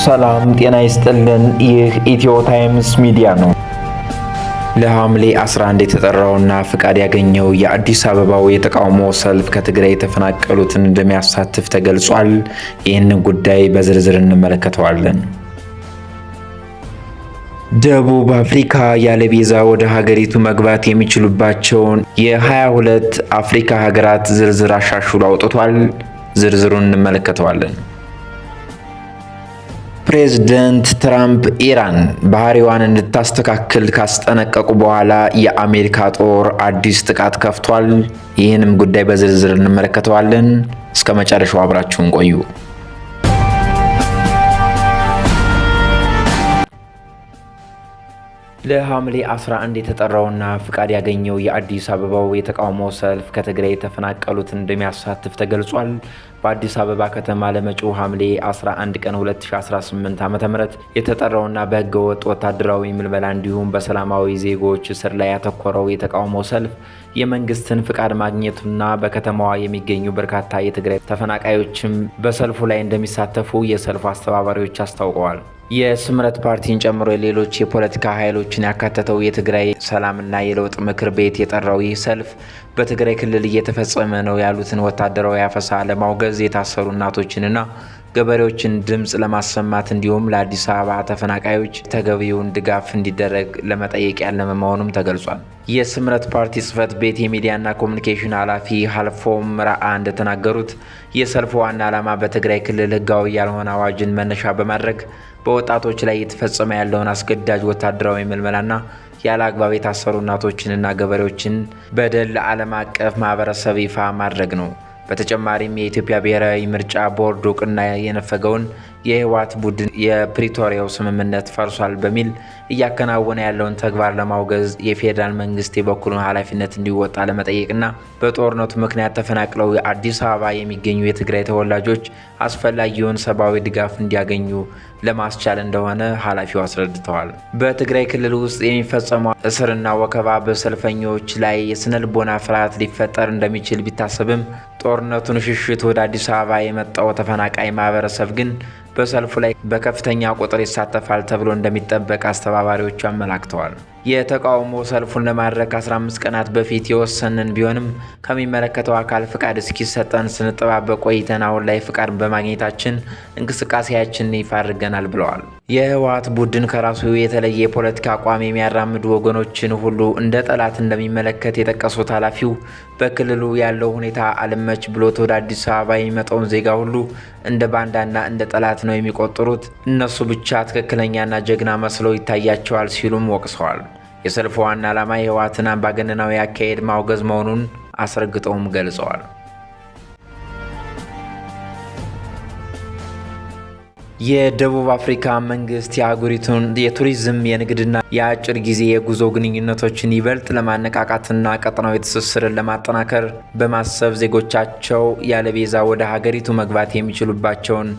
ሰላም ጤና ይስጥልን። ይህ ኢትዮ ታይምስ ሚዲያ ነው። ለሐምሌ 11 የተጠራውና ፍቃድ ያገኘው የአዲስ አበባው የተቃውሞ ሰልፍ ከትግራይ የተፈናቀሉትን እንደሚያሳትፍ ተገልጿል። ይህንን ጉዳይ በዝርዝር እንመለከተዋለን። ደቡብ አፍሪካ ያለ ቪዛ ወደ ሀገሪቱ መግባት የሚችሉባቸውን የ22 አፍሪካ ሀገራት ዝርዝር አሻሽሎ አውጥቷል። ዝርዝሩን እንመለከተዋለን። ፕሬዝደንት ትራምፕ ኢራን ባህሪዋን እንድታስተካክል ካስጠነቀቁ በኋላ የአሜሪካ ጦር አዲስ ጥቃት ከፍቷል። ይህንም ጉዳይ በዝርዝር እንመለከተዋለን። እስከ መጨረሻው አብራችሁን ቆዩ። ለሐምሌ 11 የተጠራውና ፍቃድ ያገኘው የአዲስ አበባው የተቃውሞ ሰልፍ ከትግራይ የተፈናቀሉትን እንደሚያሳትፍ ተገልጿል። በአዲስ አበባ ከተማ ለመጪው ሐምሌ 11 ቀን 2018 ዓ.ም የተጠራውና በህገወጥ ወታደራዊ ምልመላ እንዲሁም በሰላማዊ ዜጎች እስር ላይ ያተኮረው የተቃውሞ ሰልፍ የመንግስትን ፍቃድ ማግኘቱና በከተማዋ የሚገኙ በርካታ የትግራይ ተፈናቃዮችም በሰልፉ ላይ እንደሚሳተፉ የሰልፉ አስተባባሪዎች አስታውቀዋል። የስምረት ፓርቲን ጨምሮ ሌሎች የፖለቲካ ኃይሎችን ያካተተው የትግራይ ሰላምና የለውጥ ምክር ቤት የጠራው ይህ ሰልፍ በትግራይ ክልል እየተፈጸመ ነው ያሉትን ወታደራዊ አፈሳ ለማውገዝ፣ የታሰሩ እናቶችንና ገበሬዎችን ድምፅ ለማሰማት እንዲሁም ለአዲስ አበባ ተፈናቃዮች ተገቢውን ድጋፍ እንዲደረግ ለመጠየቅ ያለመ መሆኑም ተገልጿል። የስምረት ፓርቲ ጽህፈት ቤት የሚዲያና ኮሚኒኬሽን ኃላፊ ሀልፎም ረአ እንደተናገሩት የሰልፉ ዋና ዓላማ በትግራይ ክልል ህጋዊ ያልሆነ አዋጅን መነሻ በማድረግ በወጣቶች ላይ እየተፈጸመ ያለውን አስገዳጅ ወታደራዊ ምልመላና ያለ አግባብ የታሰሩ እናቶችንና ገበሬዎችን በደል ለዓለም አቀፍ ማህበረሰብ ይፋ ማድረግ ነው። በተጨማሪም የኢትዮጵያ ብሔራዊ ምርጫ ቦርድ እውቅና የነፈገውን የህወሓት ቡድን የፕሪቶሪያው ስምምነት ፈርሷል በሚል እያከናወነ ያለውን ተግባር ለማውገዝ የፌዴራል መንግስት የበኩሉን ኃላፊነት እንዲወጣ ለመጠየቅና በጦርነቱ ምክንያት ተፈናቅለው አዲስ አበባ የሚገኙ የትግራይ ተወላጆች አስፈላጊውን ሰብአዊ ድጋፍ እንዲያገኙ ለማስቻል እንደሆነ ኃላፊው አስረድተዋል። በትግራይ ክልል ውስጥ የሚፈጸመው እስርና ወከባ በሰልፈኞች ላይ የስነልቦና ፍርሃት ሊፈጠር እንደሚችል ቢታሰብም ጦርነቱን ሽሽት ወደ አዲስ አበባ የመጣው ተፈናቃይ ማህበረሰብ ግን በሰልፉ ላይ በከፍተኛ ቁጥር ይሳተፋል ተብሎ እንደሚጠበቅ አስተባባሪዎቹ አመላክተዋል። የተቃውሞ ሰልፉን ለማድረግ 15 ቀናት በፊት የወሰንን ቢሆንም ከሚመለከተው አካል ፍቃድ እስኪሰጠን ስንጠባበቅ ቆይተን አሁን ላይ ፍቃድ በማግኘታችን እንቅስቃሴያችንን ይፋ አድርገናል ብለዋል። የህወሓት ቡድን ከራሱ የተለየ የፖለቲካ አቋም የሚያራምዱ ወገኖችን ሁሉ እንደ ጠላት እንደሚመለከት የጠቀሱት ኃላፊው በክልሉ ያለው ሁኔታ አልመች ብሎት ወደ አዲስ አበባ የሚመጣውን ዜጋ ሁሉ እንደ ባንዳና እንደ ጠላት ነው የሚቆጥሩት፣ እነሱ ብቻ ትክክለኛና ጀግና መስለው ይታያቸዋል ሲሉም ወቅሰዋል። የሰልፉ ዋና ዓላማ የህወሓትን አምባገነናዊ አካሄድ ማውገዝ መሆኑን አስረግጠውም ገልጸዋል። የደቡብ አፍሪካ መንግስት የአህጉሪቱን የቱሪዝም የንግድና የአጭር ጊዜ የጉዞ ግንኙነቶችን ይበልጥ ለማነቃቃትና ቀጠናዊ ትስስርን ለማጠናከር በማሰብ ዜጎቻቸው ያለ ቪዛ ወደ ሀገሪቱ መግባት የሚችሉባቸውን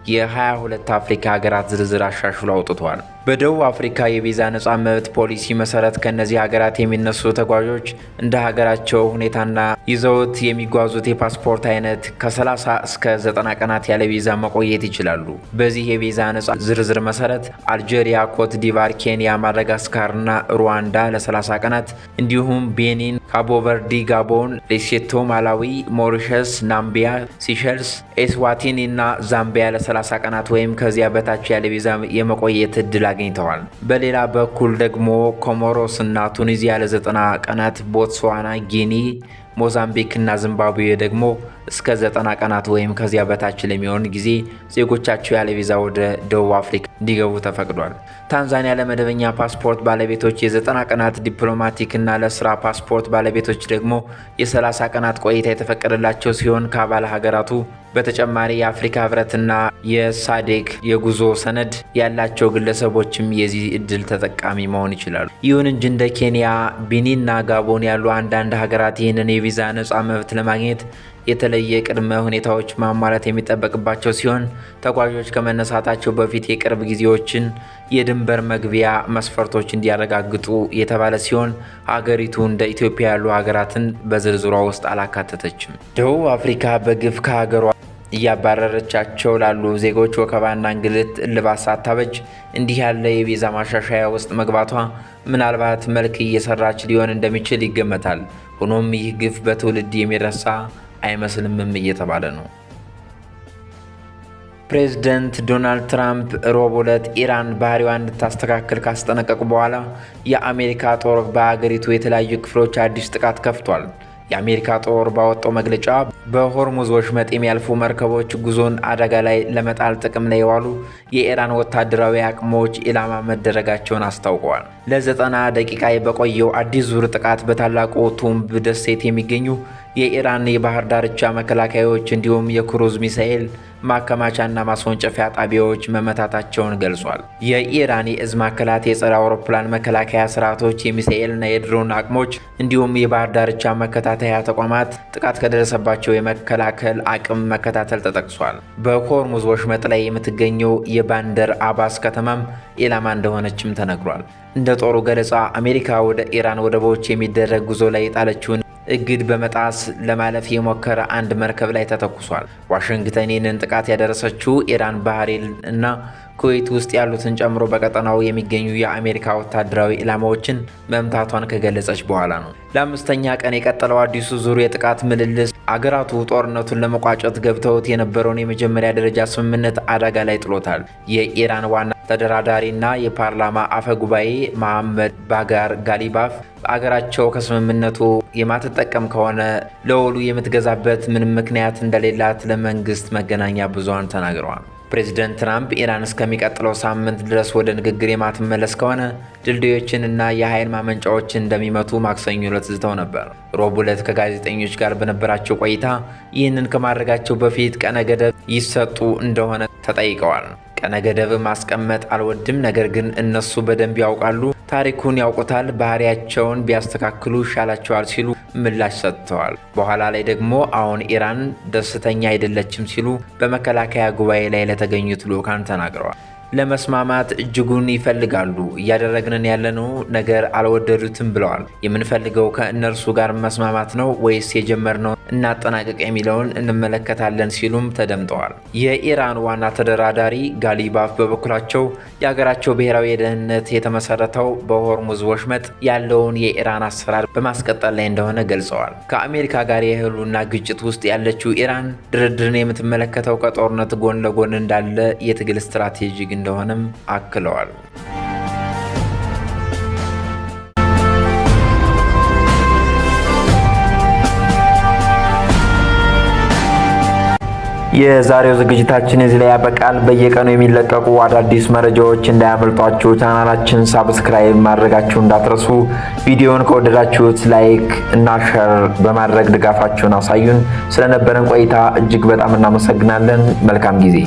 የ22 አፍሪካ ሀገራት ዝርዝር አሻሽሎ አውጥቷል። በደቡብ አፍሪካ የቪዛ ነጻ መብት ፖሊሲ መሰረት ከእነዚህ ሀገራት የሚነሱ ተጓዦች እንደ ሀገራቸው ሁኔታና ይዘውት የሚጓዙት የፓስፖርት አይነት ከ30 እስከ 90 ቀናት ያለ ቪዛ መቆየት ይችላሉ። በዚህ የቪዛ ነጻ ዝርዝር መሰረት አልጄሪያ፣ ኮት ዲቫር፣ ኬንያ፣ ማዳጋስካርና ሩዋንዳ ለ30 ቀናት እንዲሁም ቤኒን፣ ካቦቨርዲ፣ ጋቦን፣ ሌሴቶ፣ ማላዊ፣ ሞሪሸስ፣ ናምቢያ፣ ሲሸልስ፣ ኤስዋቲኒ እና ዛምቢያ ለ30 ቀናት ወይም ከዚያ በታች ያለ ቪዛ የመቆየት እድል አግኝተዋል። በሌላ በኩል ደግሞ ኮሞሮስ እና ቱኒዚያ ለ90 ቀናት፣ ቦትስዋና፣ ጊኒ፣ ሞዛምቢክ እና ዚምባብዌ ደግሞ እስከ 90 ቀናት ወይም ከዚያ በታች ለሚሆን ጊዜ ዜጎቻቸው ያለ ቪዛ ወደ ደቡብ አፍሪካ እንዲገቡ ተፈቅዷል። ታንዛኒያ ለመደበኛ ፓስፖርት ባለቤቶች የ90 ቀናት ዲፕሎማቲክ እና ለስራ ፓስፖርት ባለቤቶች ደግሞ የ30 ቀናት ቆይታ የተፈቀደላቸው ሲሆን ከአባል ሀገራቱ በተጨማሪ የአፍሪካ ህብረትና የሳዴክ የጉዞ ሰነድ ያላቸው ግለሰቦችም የዚህ እድል ተጠቃሚ መሆን ይችላሉ። ይሁን እንጂ እንደ ኬንያ፣ ቤኒንና ጋቦን ያሉ አንዳንድ ሀገራት ይህንን የቪዛ ነጻ መብት ለማግኘት የተለየ ቅድመ ሁኔታዎች ማሟላት የሚጠበቅባቸው ሲሆን ተጓዦች ከመነሳታቸው በፊት የቅርብ ጊዜዎችን የድንበር መግቢያ መስፈርቶች እንዲያረጋግጡ የተባለ ሲሆን ሀገሪቱ እንደ ኢትዮጵያ ያሉ ሀገራትን በዝርዝሯ ውስጥ አላካተተችም። ደቡብ አፍሪካ በግፍ ከሀገሯ እያባረረቻቸው ላሉ ዜጎች ወከባና እንግልት እልባት ሳታበጅ እንዲህ ያለ የቪዛ ማሻሻያ ውስጥ መግባቷ ምናልባት መልክ እየሰራች ሊሆን እንደሚችል ይገመታል። ሆኖም ይህ ግፍ በትውልድ የሚረሳ አይመስልምም እየተባለ ነው። ፕሬዝዳንት ዶናልድ ትራምፕ ሮብ ዕለት ኢራን ባህሪዋን እንድታስተካክል ካስጠነቀቁ በኋላ የአሜሪካ ጦር በአገሪቱ የተለያዩ ክፍሎች አዲስ ጥቃት ከፍቷል። የአሜሪካ ጦር ባወጣው መግለጫ በሆርሙዝ ወሽመጥ የሚያልፉ መርከቦች ጉዞን አደጋ ላይ ለመጣል ጥቅም ላይ የዋሉ የኢራን ወታደራዊ አቅሞች ኢላማ መደረጋቸውን አስታውቀዋል። ለ90 ደቂቃ በቆየው አዲስ ዙር ጥቃት በታላቁ ቱምብ ደሴት የሚገኙ የኢራን የባህር ዳርቻ መከላከያዎች እንዲሁም የክሩዝ ሚሳኤል ማከማቻና ማስወንጨፊያ ጣቢያዎች መመታታቸውን ገልጿል። የኢራን የእዝ ማዕከላት የጸረ አውሮፕላን መከላከያ ስርዓቶች፣ የሚሳኤልና የድሮን አቅሞች እንዲሁም የባህር ዳርቻ መከታተያ ተቋማት ጥቃት ከደረሰባቸው የመከላከል አቅም መከታተል ተጠቅሷል። በሆርሙዝ ወሽመጥ ላይ የምትገኘው የባንደር አባስ ከተማም ኢላማ እንደሆነችም ተነግሯል። እንደ ጦሩ ገለጻ አሜሪካ ወደ ኢራን ወደቦች የሚደረግ ጉዞ ላይ የጣለችውን እግድ በመጣስ ለማለፍ የሞከረ አንድ መርከብ ላይ ተተኩሷል። ዋሽንግተን ይህንን ጥቃት ያደረሰችው ኢራን ባህሬን እና ኩዌት ውስጥ ያሉትን ጨምሮ በቀጠናው የሚገኙ የአሜሪካ ወታደራዊ ኢላማዎችን መምታቷን ከገለጸች በኋላ ነው። ለአምስተኛ ቀን የቀጠለው አዲሱ ዙር የጥቃት ምልልስ አገራቱ ጦርነቱን ለመቋጨት ገብተውት የነበረውን የመጀመሪያ ደረጃ ስምምነት አደጋ ላይ ጥሎታል። የኢራን ዋና ተደራዳሪና የፓርላማ አፈ ጉባኤ መሐመድ ባጋር ጋሊባፍ አገራቸው ከስምምነቱ የማትጠቀም ከሆነ ለውሉ የምትገዛበት ምንም ምክንያት እንደሌላት ለመንግስት መገናኛ ብዙሃን ተናግረዋል። ፕሬዝዳንት ትራምፕ ኢራን እስከሚቀጥለው ሳምንት ድረስ ወደ ንግግር የማትመለስ ከሆነ ድልድዮችንና የኃይል ማመንጫዎችን እንደሚመቱ ማክሰኞ ዕለት ዝተው ነበር። ሮብ ዕለት ከጋዜጠኞች ጋር በነበራቸው ቆይታ ይህንን ከማድረጋቸው በፊት ቀነ ገደብ ይሰጡ እንደሆነ ተጠይቀዋል። ቀነ ገደብ ማስቀመጥ አልወድም፣ ነገር ግን እነሱ በደንብ ያውቃሉ፣ ታሪኩን ያውቁታል፣ ባህሪያቸውን ቢያስተካክሉ ይሻላቸዋል ሲሉ ምላሽ ሰጥተዋል። በኋላ ላይ ደግሞ አሁን ኢራን ደስተኛ አይደለችም ሲሉ በመከላከያ ጉባኤ ላይ ለተገኙት ልዑካን ተናግረዋል። ለመስማማት እጅጉን ይፈልጋሉ፣ እያደረግንን ያለነው ነገር አልወደዱትም ብለዋል። የምንፈልገው ከእነርሱ ጋር መስማማት ነው ወይስ የጀመርነው እናጠናቀቅ የሚለውን እንመለከታለን ሲሉም ተደምጠዋል። የኢራን ዋና ተደራዳሪ ጋሊባፍ በበኩላቸው የሀገራቸው ብሔራዊ ደህንነት የተመሰረተው በሆርሙዝ ወሽመጥ ያለውን የኢራን አሰራር በማስቀጠል ላይ እንደሆነ ገልጸዋል። ከአሜሪካ ጋር የህልውና ግጭት ውስጥ ያለችው ኢራን ድርድርን የምትመለከተው ከጦርነት ጎን ለጎን እንዳለ የትግል ስትራቴጂ እንደሆነም አክለዋል። የዛሬው ዝግጅታችን እዚህ ላይ ያበቃል። በየቀኑ የሚለቀቁ አዳዲስ መረጃዎች እንዳያመልጧችሁ ቻናላችን ሳብስክራይብ ማድረጋችሁ እንዳትረሱ። ቪዲዮውን ከወደዳችሁት ላይክ እና ሼር በማድረግ ድጋፋችሁን አሳዩን። ስለነበረን ቆይታ እጅግ በጣም እናመሰግናለን። መልካም ጊዜ